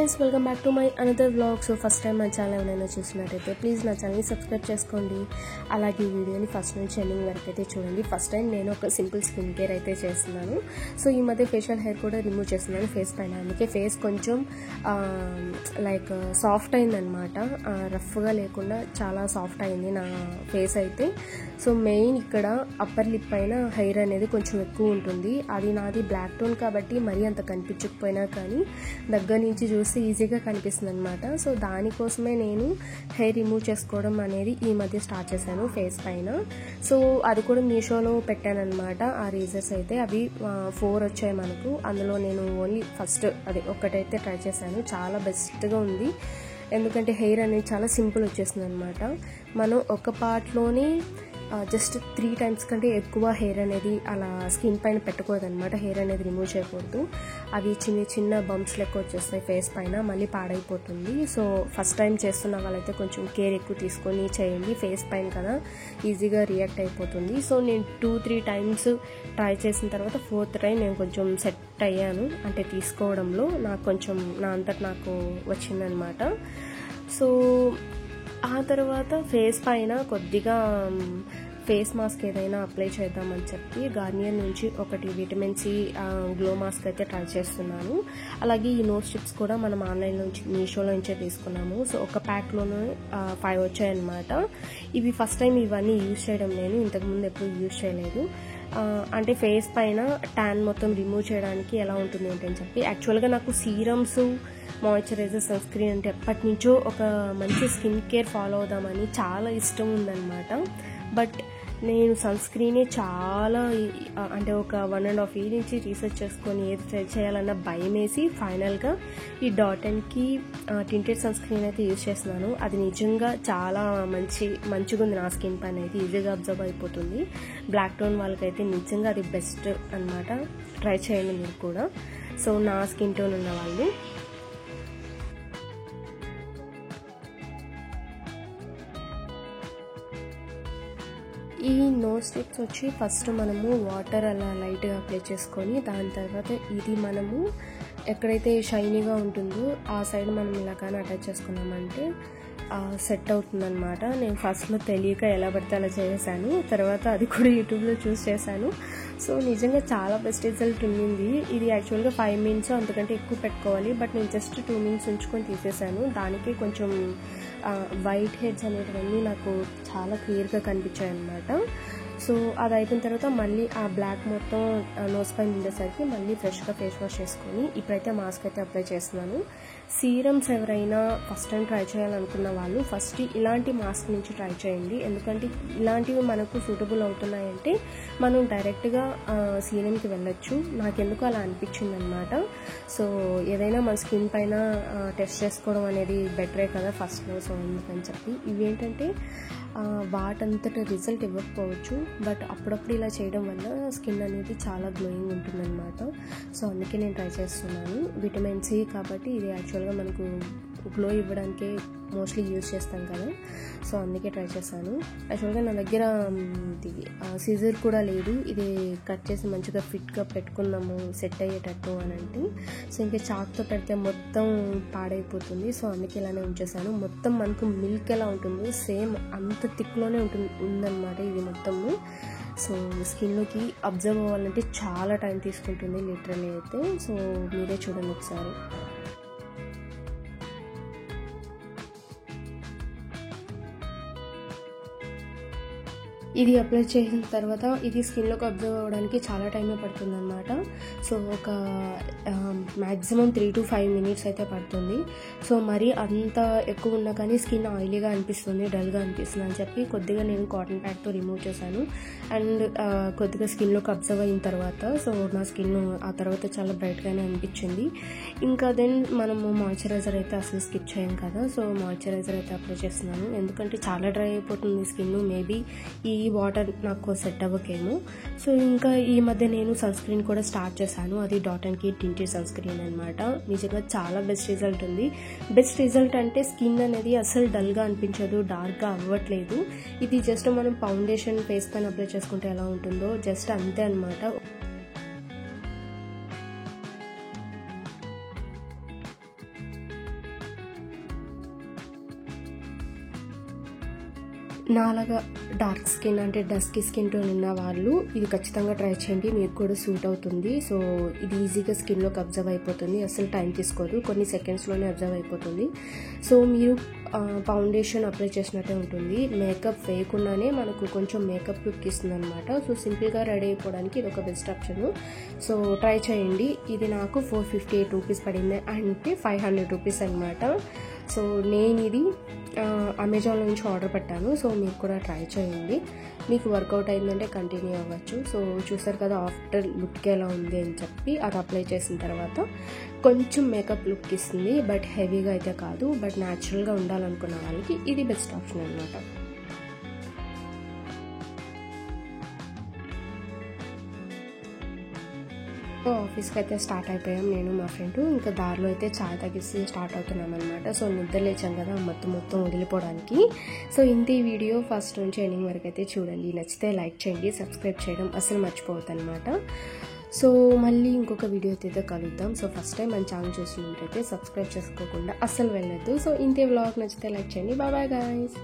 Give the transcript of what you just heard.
Friends, welcome back to my another vlog. So first time మా channel ఏమైనా చూసినట్టయితే please నా ఛానల్ని సబ్స్క్రైబ్ చేసుకోండి. అలాగే ఈ వీడియోని ఫస్ట్ నుంచి ఎండింగ్ వరకు అయితే చూడండి. ఫస్ట్ టైం నేను ఒక సింపుల్ స్కిన్ కేర్ అయితే చేస్తున్నాను. సో ఈ మధ్య ఫేషియల్ హెయిర్ కూడా రిమూవ్ చేస్తున్నాను ఫేస్ పైన. అందుకే ఫేస్ కొంచెం లైక్ సాఫ్ట్ అయిందనమాట. రఫ్గా లేకుండా చాలా సాఫ్ట్ అయింది నా ఫేస్ అయితే. సో మెయిన్ ఇక్కడ అప్పర్ లిప్ పైన హెయిర్ అనేది కొంచెం ఎక్కువ ఉంటుంది. అది నాది బ్లాక్ టోన్ కాబట్టి మరీ అంత కనిపించకపోయినా కానీ దగ్గర నుంచి చూస్తే ఈజీగా కనిపిస్తుంది అనమాట. సో దానికోసమే నేను హెయిర్ రిమూవ్ చేసుకోవడం అనేది ఈ మధ్య స్టార్ట్ చేశాను ఫేస్ పైన. సో అది కూడా మీషోలో పెట్టాను అనమాట. ఆ రీజర్స్ అయితే అవి 4 వచ్చాయి మనకు. అందులో నేను ఓన్లీ ఫస్ట్ అది ఒక్కటైతే ట్రై చేశాను. చాలా బెస్ట్గా ఉంది. ఎందుకంటే హెయిర్ అనేది చాలా సింపుల్ వచ్చేసింది అనమాట. మనం ఒక పార్ట్లోనే జస్ట్ 3 times కంటే ఎక్కువ హెయిర్ అనేది అలా స్కిన్ పైన పెట్టకూడదు అనమాట. హెయిర్ అనేది రిమూవ్ చేయకూడదు. అవి చిన్న చిన్న బంప్స్ లెక్క వచ్చేస్తాయి ఫేస్ పైన, మళ్ళీ పాడైపోతుంది. సో ఫస్ట్ టైం చేస్తున్న వాళ్ళైతే కొంచెం కేర్ ఎక్కువ తీసుకొని చేయండి. ఫేస్ పైన కదా ఈజీగా రియాక్ట్ అయిపోతుంది. సో నేను 2-3 times ట్రై చేసిన తర్వాత 4th time నేను కొంచెం సెట్ అయ్యాను. అంటే తీసుకోవడంలో నాకు కొంచెం నా అంతటి నాకు వచ్చిందనమాట. సో ఆ తర్వాత ఫేస్ పైన కొద్దిగా ఫేస్ మాస్క్ ఏదైనా అప్లై చేద్దామని చెప్పి గార్నియర్ నుంచి ఒకటి విటమిన్ సి గ్లో మాస్క్ అయితే ట్రై చేస్తున్నాను. అలాగే ఈ నోస్ స్ట్రిప్స్ కూడా మనం ఆన్లైన్ నుంచి మీషోలో నుంచే తీసుకున్నాము. సో ఒక ప్యాక్లోనే 5 వచ్చాయన్నమాట. ఇవి ఫస్ట్ టైం ఇవన్నీ యూజ్ చేయడం నేను ఇంతకుముందు ఎప్పుడు యూజ్ చేయలేదు. అంటే ఫేస్ పైన ట్యాన్ మొత్తం రిమూవ్ చేయడానికి ఎలా ఉంటుంది అని చెప్పి. యాక్చువల్గా నాకు సీరమ్స్, మాయిశ్చరైజర్, సన్ స్క్రీన్ అంటే ఎప్పటి నుంచో ఒక మంచి స్కిన్ కేర్ ఫాలో అవుదామని చాలా ఇష్టం ఉందన్నమాట. బట్ నేను సన్ స్క్రీనే చాలా అంటే ఒక 1.5 year నుంచి రీసెర్చ్ చేసుకొని ఏది ట్రై చేయాలన్న భయం వేసి ఫైనల్గా ఈ డాటన్కి టింటెడ్ సన్ స్క్రీన్ అయితే యూజ్ చేస్తున్నాను. అది నిజంగా చాలా మంచిగా ఉంది. నా స్కిన్ పైన అయితే ఈజీగా అబ్జర్వ్ అయిపోతుంది. బ్లాక్ టోన్ వాళ్ళకైతే నిజంగా అది బెస్ట్ అనమాట. ట్రై చేయండి మీరు కూడా. సో నా స్కిన్ టోన్ ఉన్న వాళ్ళు. ఈ నోస్ స్ట్రిప్స్ వచ్చి ఫస్ట్ మనము వాటర్ అలా లైట్గా అప్లై చేసుకొని దాని తర్వాత ఇది మనము ఎక్కడైతే షైనీగా ఉంటుందో ఆ సైడ్ మనం ఇలా కానీ అటాచ్ చేసుకున్నామంటే సెట్ అవుతుందన్నమాట. నేను ఫస్ట్లో తెలియక ఎలా పడితే అలా చేశాను. తర్వాత అది కూడా యూట్యూబ్లో చూస్ చేశాను. సో నిజంగా చాలా బెస్ట్ రిజల్ట్ ఉంది. ఇది యాక్చువల్గా 5 minutes అంతకంటే ఎక్కువ పెట్టుకోవాలి. బట్ నేను జస్ట్ 2 minutes ఉంచుకొని తీసేసాను. దానికి కొంచెం వైట్ హెడ్స్ అనేటివన్నీ నాకు చాలా క్లియర్గా కనిపించాయి అన్నమాట. సో అది అయిపోయిన తర్వాత మళ్ళీ ఆ బ్లాక్ మొత్తం నోస్ పైన ఉండేసరికి మళ్ళీ ఫ్రెష్గా ఫేస్ వాష్ చేసుకొని ఇప్పుడైతే మాస్క్ అయితే అప్లై చేస్తున్నాను. సీరమ్స్ ఎవరైనా ఫస్ట్ టైం ట్రై చేయాలనుకున్న వాళ్ళు ఫస్ట్ ఇలాంటి మాస్క్ నుంచి ట్రై చేయండి. ఎందుకంటే ఇలాంటివి మనకు సూటబుల్ అవుతున్నాయంటే మనం డైరెక్ట్గా సీరమ్కి వెళ్ళొచ్చు. నాకెందుకు అలా అనిపించింది అనమాట. సో ఏదైనా మన స్కిన్ పైన టెస్ట్ చేసుకోవడం అనేది బెటరే కదా ఫస్ట్లో. సో ఎందుకని చెప్పి ఇవేంటంటే వాటంతట రిజల్ట్ ఇవ్వకపోవచ్చు. బట్ అప్పుడప్పుడు ఇలా చేయడం వల్ల స్కిన్ అనేది చాలా గ్లోయింగ్ ఉంటుందన్నమాట. సో అందుకే నేను ట్రై చేస్తున్నాను. విటమిన్ సి కాబట్టి ఇది యాక్చువల్గా మనకు గ్లో ఇవ్వడానికే మోస్ట్లీ యూజ్ చేస్తాం కదా. సో అందుకే ట్రై చేశాను. యాక్చువల్గా నా దగ్గర సీజర్ కూడా లేదు. ఇది కట్ చేసి మంచిగా ఫిట్గా పెట్టుకున్నాము సెట్ అయ్యేటట్టు అని అంటే. సో ఇంకా చాక్తో పెడితే మొత్తం పాడైపోతుంది. సో అందుకే ఇలానే ఉంచేసాను. మొత్తం మనకు మిల్క్ ఎలా ఉంటుందో సేమ్ అంత థిక్లోనే ఉందన్నమాట ఇది మొత్తము. సో స్కిన్లోకి అబ్జర్వ్ అవ్వాలంటే చాలా టైం తీసుకుంటుంది లిటరల్లీ అయితే. సో మీరే చూడండి ఒకసారి. ఇది అప్లై చేసిన తర్వాత ఇది స్కిన్లోకి అబ్జర్వ్ అవ్వడానికి చాలా టైమే పడుతుంది అనమాట. సో ఒక మ్యాక్సిమం 3 to 5 minutes అయితే పడుతుంది. సో మరి అంత ఎక్కువ ఉన్నా కానీ స్కిన్ ఆయిలీగా అనిపిస్తుంది, డల్గా అనిపిస్తుంది అని చెప్పి కొద్దిగా నేను కాటన్ ప్యాక్తో రిమూవ్ చేశాను. అండ్ కొద్దిగా స్కిన్లోకి అబ్జర్వ్ అయిన తర్వాత సో నా స్కిన్ ఆ తర్వాత చాలా బ్రైట్గానే అనిపించింది. ఇంకా దెన్ మనము మాయిశ్చరైజర్ అయితే అసలు స్కిప్ చేయం కదా. సో మాయిశ్చరైజర్ అయితే అప్లై చేస్తున్నాను. ఎందుకంటే చాలా డ్రై అయిపోతుంది స్కిన్. మేబీ ఈ వాటర్ నాకు సెట్ అవ్వకేమో. సో ఇంకా ఈ మధ్య నేను సన్ స్క్రీన్ కూడా స్టార్ట్ చేశాను. అది డాటన్కి టింటెడ్ సన్ స్క్రీన్ అనమాట. నిజంగా చాలా బెస్ట్ రిజల్ట్ ఉంది. బెస్ట్ రిజల్ట్ అంటే స్కిన్ అనేది అసలు డల్గా అనిపించదు, డార్క్గా అవ్వట్లేదు. ఇది జస్ట్ మనం ఫౌండేషన్ ఫేస్ పైన అప్లై చేసుకుంటే ఎలా ఉంటుందో జస్ట్ అంతే అనమాట. నాలాగా డార్క్ స్కిన్ అంటే డస్కీ స్కిన్ టోన్ ఉన్న వాళ్ళు ఇది ఖచ్చితంగా ట్రై చేయండి, మీకు కూడా సూట్ అవుతుంది. సో ఇది ఈజీగా స్కిన్లోకి అబ్జర్వ్ అయిపోతుంది, అసలు టైం తీసుకోదు, కొన్ని సెకండ్స్లోనే అబ్జర్వ్ అయిపోతుంది. సో మీరు ఫౌండేషన్ అప్లై చేసినట్టే ఉంటుంది, మేకప్ వేయకుండానే మనకు కొంచెం మేకప్ లుక్ ఇస్తుంది అనమాట. సో సింపుల్గా రెడీ అయిపోవడానికి ఇది ఒక బెస్ట్ ఆప్షన్. సో ట్రై చేయండి. ఇది నాకు 458 రూపీస్ పడింది, అంటే 500 రూపీస్ అనమాట. సో నేను ఇది అమెజాన్లో నుంచి ఆర్డర్ పెట్టాను. సో మీరు కూడా ట్రై చేయండి, మీకు వర్కౌట్ అయిందంటే కంటిన్యూ అవ్వచ్చు. సో చూసారు కదా ఆఫ్టర్ లుక్ ఎలా ఉంది అని చెప్పి, అది అప్లై చేసిన తర్వాత కొంచెం మేకప్ లుక్ ఇస్తుంది, బట్ హెవీగా అయితే కాదు. బట్ న్యాచురల్గా ఉండాలనుకున్న వాళ్ళకి ఇది బెస్ట్ ఆప్షన్ అనమాట. సో ఆఫీస్కి అయితే స్టార్ట్ అయిపోయాం, నేను మా ఫ్రెండ్. ఇంకా దారిలో అయితే చాయ్ తాగేసి స్టార్ట్ అవుతున్నాం అనమాట. సో నిద్ర లేచాం కదా మొత్తం వదిలిపోవడానికి. సో ఇంత ఈ వీడియో ఫస్ట్ నుంచి ఎండింగ్ వరకు అయితే చూడండి, నచ్చితే లైక్ చేయండి, సబ్స్క్రైబ్ చేయడం అసలు మర్చిపోవద్దు అనమాట. సో మళ్ళీ ఇంకొక వీడియో అయితే కలుద్దాం. సో ఫస్ట్ టైం మన ఛానల్ చూస్తున్నట్టయితే సబ్స్క్రైబ్ చేసుకోకుండా అస్సలు వెళ్ళొద్దు. సో ఇంతే వ్లాగ్ నచ్చితే లైక్ చేయండి. Bye bye guys.